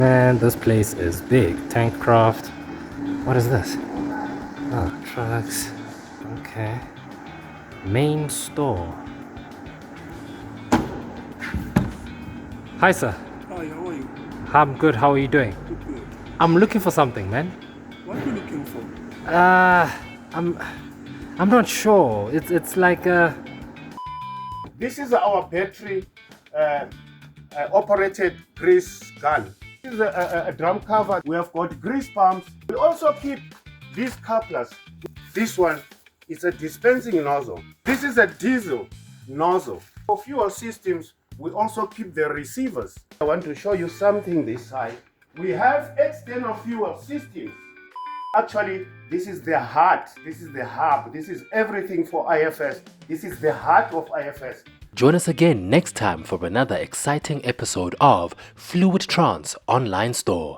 And this place is big. Tankcraft. What is this? Oh, trucks. Okay. Main store. Hi, sir. Hi, how are you? I'm good. How are you doing? Good. I'm looking for something, man. What are you looking for? I'm not sure. It's like This is our battery operated grease gun. This is a drum cover. We have got grease pumps. We also keep these couplers. This one is a dispensing nozzle. This is a diesel nozzle. For fuel systems, we also keep the receivers. I want to show you something this side. We have external fuel systems. Actually, this is the heart, this is the hub, this is everything for IFS. This is the heart of IFS. Join us again next time for another exciting episode of Fluidtrans online store.